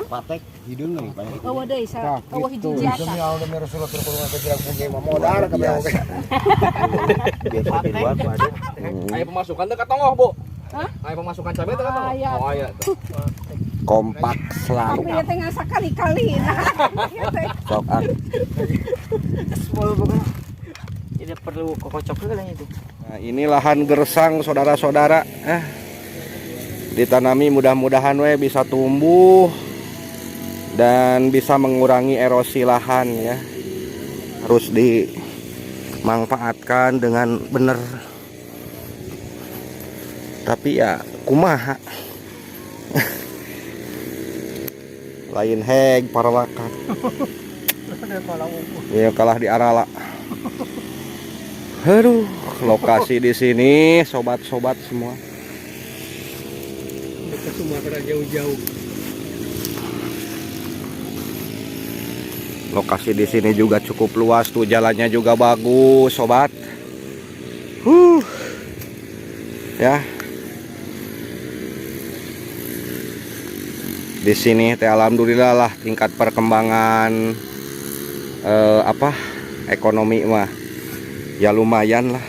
patek hideung nih Pak. Eueuh deui sa eueuh hiji jasa. Demi Allah demi Rasulullah terkulungan ke jirang bunga mah modal ka beog. Biasa keluar ku ada. Aya pemasukan teh ka tongoh, Bu. Hah? Aya pemasukan cabe teh ka tongoh. Aya. Oh aya tuh. Kompak selalu. Tapi teh ngasa kali-kali. Sok ah. Semua bukan. Tidak perlu kokocok lah itu. Nah, ini lahan gersang saudara-saudara. Ditanami mudah-mudahan we bisa tumbuh dan bisa mengurangi erosi lahan ya. Harus dimanfaatkan dengan benar. Tapi ya kumaha. Lain heg paralakan. Ya kalah di Arala. Aduh, lokasi di sini sobat-sobat semua. Dekat Sumatera jauh-jauh. Lokasi di sini juga cukup luas tuh, jalannya juga bagus, sobat. Ya. Di sini teh alhamdulillah lah tingkat perkembangan ekonomi mah ya lumayan lah.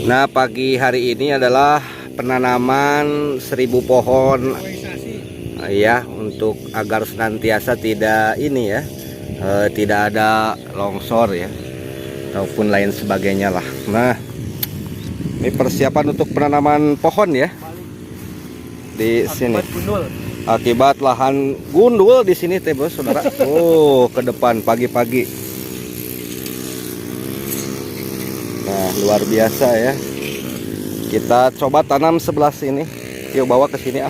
Nah, pagi hari ini adalah penanaman 1000 pohon. Ya, untuk agar senantiasa tidak ini ya, tidak ada longsor ya, ataupun lain sebagainya lah. Nah, ini persiapan untuk penanaman pohon ya di sini. Akibat lahan gundul di sini teh bos saudara. Oh, ke depan pagi-pagi. Nah, luar biasa ya. Kita coba tanam sebelah sini. Yuk bawa ke sini ah.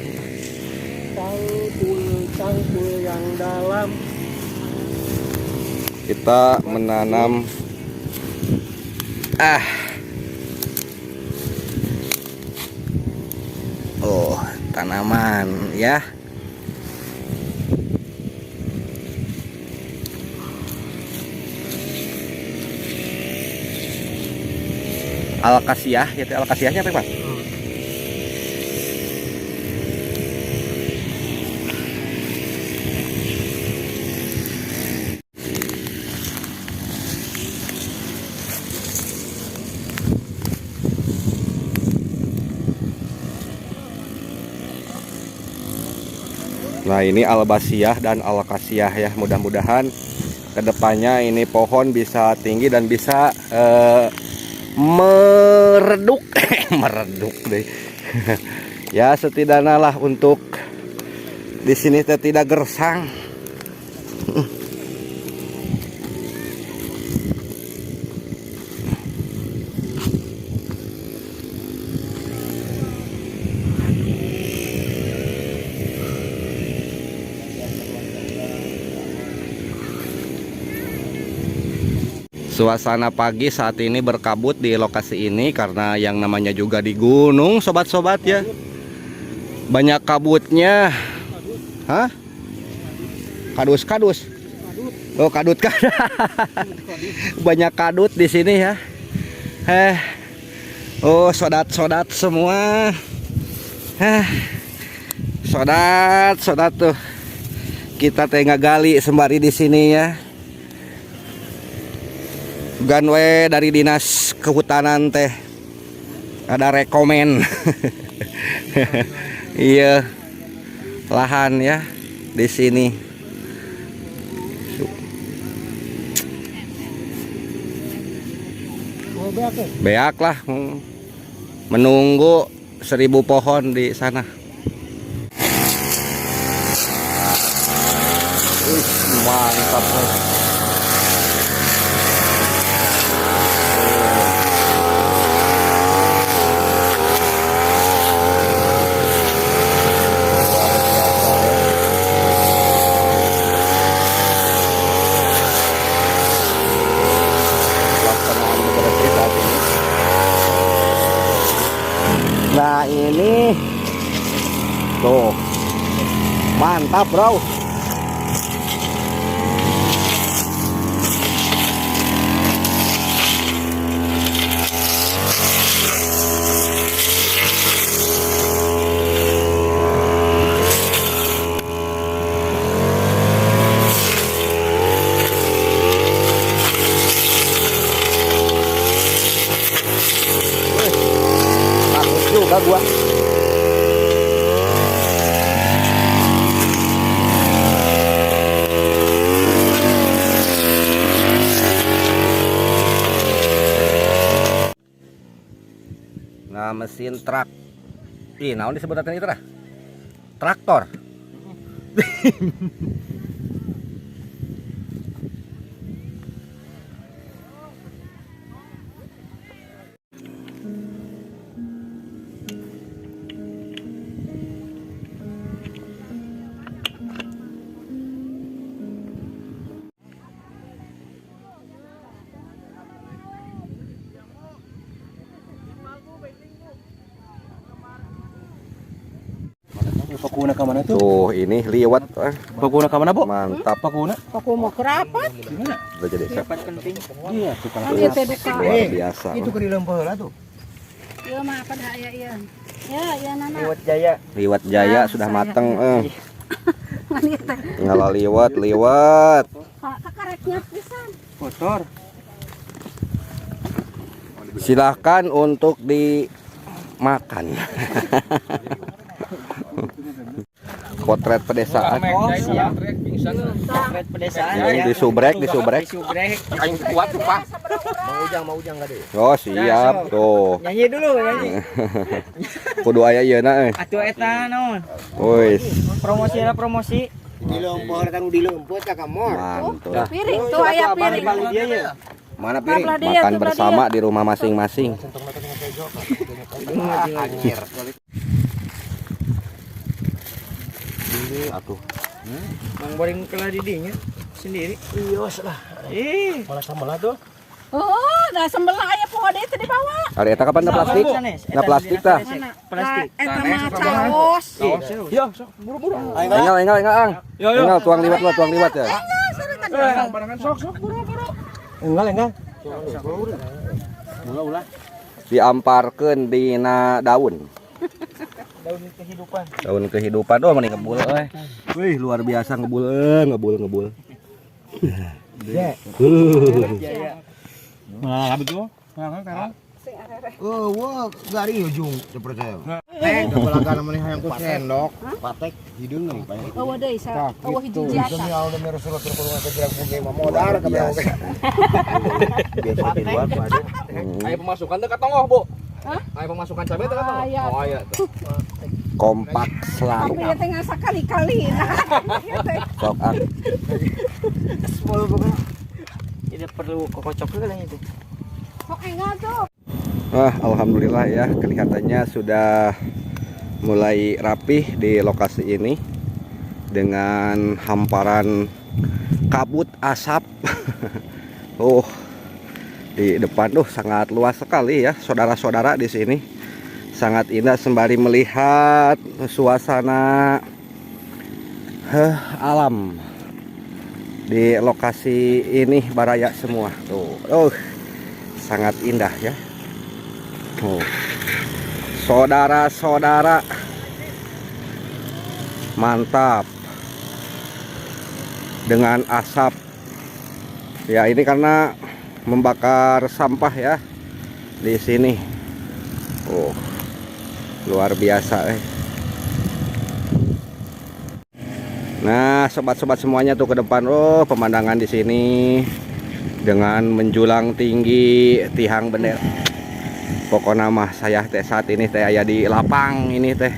Cangkul yang dalam. Kita menanam tanaman ya. Alkasiah, ya alkasiahnya apa, Pak? Nah, ini albasiah dan alkasiah ya. Mudah-mudahan kedepannya ini pohon bisa tinggi dan bisa mereduk mereduk deh. Ya setidaknya lah untuk di sini tidak gersang. Suasana pagi saat ini berkabut di lokasi ini karena yang namanya juga di gunung, sobat-sobat ya. Banyak kabutnya. Hah? Kadus-kadus. Oh, kadut kan. Banyak kadut di sini ya. Oh, sodat-sodat semua. Sodat-sodat tuh. Kita tengah gali sembari di sini ya. Ganwe dari dinas kehutanan teh ada rekomen. Iya, lahan ya di sini. Beak lah, menunggu 1000 pohon di sana. Mantap. Nah ini tuh mantap bro. mesin truk. Ih, naon disebutkan itu tah? Traktor. Pakuna ka mana tuh? Tuh, ini liwat. Pakuna ka mana, Bu? Mantap. Pakuna. Aku mau kerapat. Udah jadi siap. Dapat penting. Iya, tukang. Dia teh duka. Luar biasa. Itu ke di lempah lah tuh. Iya mah apa dah ya iya. Ya, ya nana. Lewat Jaya. Liwat Jaya sudah saya. mateng. Ngani teh. Ngalah liwat. Kakareknya pisan. Kotor. Silahkan untuk dimakan. Potret pedesaan. Oh, siap. Pingsan. Potret pedesaan. Ini disubrek. Disubrek. Aing kuat tuh, Pak. Mau ujang enggak deh. Oh, siap tuh. Nyanyi dulu, nyanyi. Kudu aya yeuna Atuh eta naon? Wis, Promosi lah promosi. Di lempah datang di lempah ka kamar. mantap. Piring tuh aya piring. Dia ya. Mana piring? Belah dia, Makan tuh, belah bersama di rumah masing-masing. Anjir. Atuh. Mang boring kelah didinya sendiri. Iya lah. Malah sama lah tuh. Oh, dah sembelah aya pohon itu di bawah. Ari eta kapan plastik? Na plastik tah. Plastik. Eta mah caos. Iya, sok buru-buru. Engal ang. Engal tuang liwat ya. Sok buru-buru. Enggak. Ulah. Diamparkeun dina daun. Daun kehidupan. Daun kehidupan doh mending ngebul euy. Wih, luar biasa ngebul. Ya. Jaya. Malah habis tuh. Oh, wah, gari ujung seperti saya. Kepala namanya hayang ku sendok, patek hidung nih, Pak. Eueuh deui sa. Eueuh hiji jasa. Demi Allah demi Rasulullah terkurungan kejerak mungkin modal ka Biasa. Biasa di luar ada. Aya pemasukan teh katongoh, Bu. Hah? Aya pemasukan cabe teh katongoh. Aya. Oh, aya tuh. Kompak Tapi selalu. ya teh ngasa kali-kali. Nah, teh. Sok ang. Semua bukan. Tidak perlu kokocok juga lah itu. Kok enggak tuh? Alhamdulillah ya, kelihatannya sudah mulai rapih di lokasi ini dengan hamparan kabut asap. Di depan sangat luas sekali ya, saudara-saudara di sini. Sangat indah sembari melihat suasana alam di lokasi ini baraya semua. Tuh, sangat indah ya. Saudara-saudara, mantap dengan asap ya. Ini karena membakar sampah ya di sini. Luar biasa. Nah, sobat-sobat semuanya tuh ke depan. Pemandangan di sini dengan menjulang tinggi tiang bendera. Pokoknya mah saya teh saat ini teh aya di lapang ini teh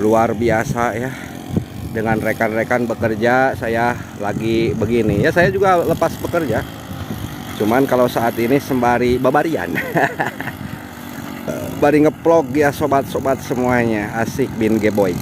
luar biasa ya. Dengan rekan-rekan bekerja saya lagi begini ya, saya juga lepas bekerja. Cuman kalau saat ini sembari babarian. Bari ngeplog ya sobat-sobat semuanya, asik bin geboy.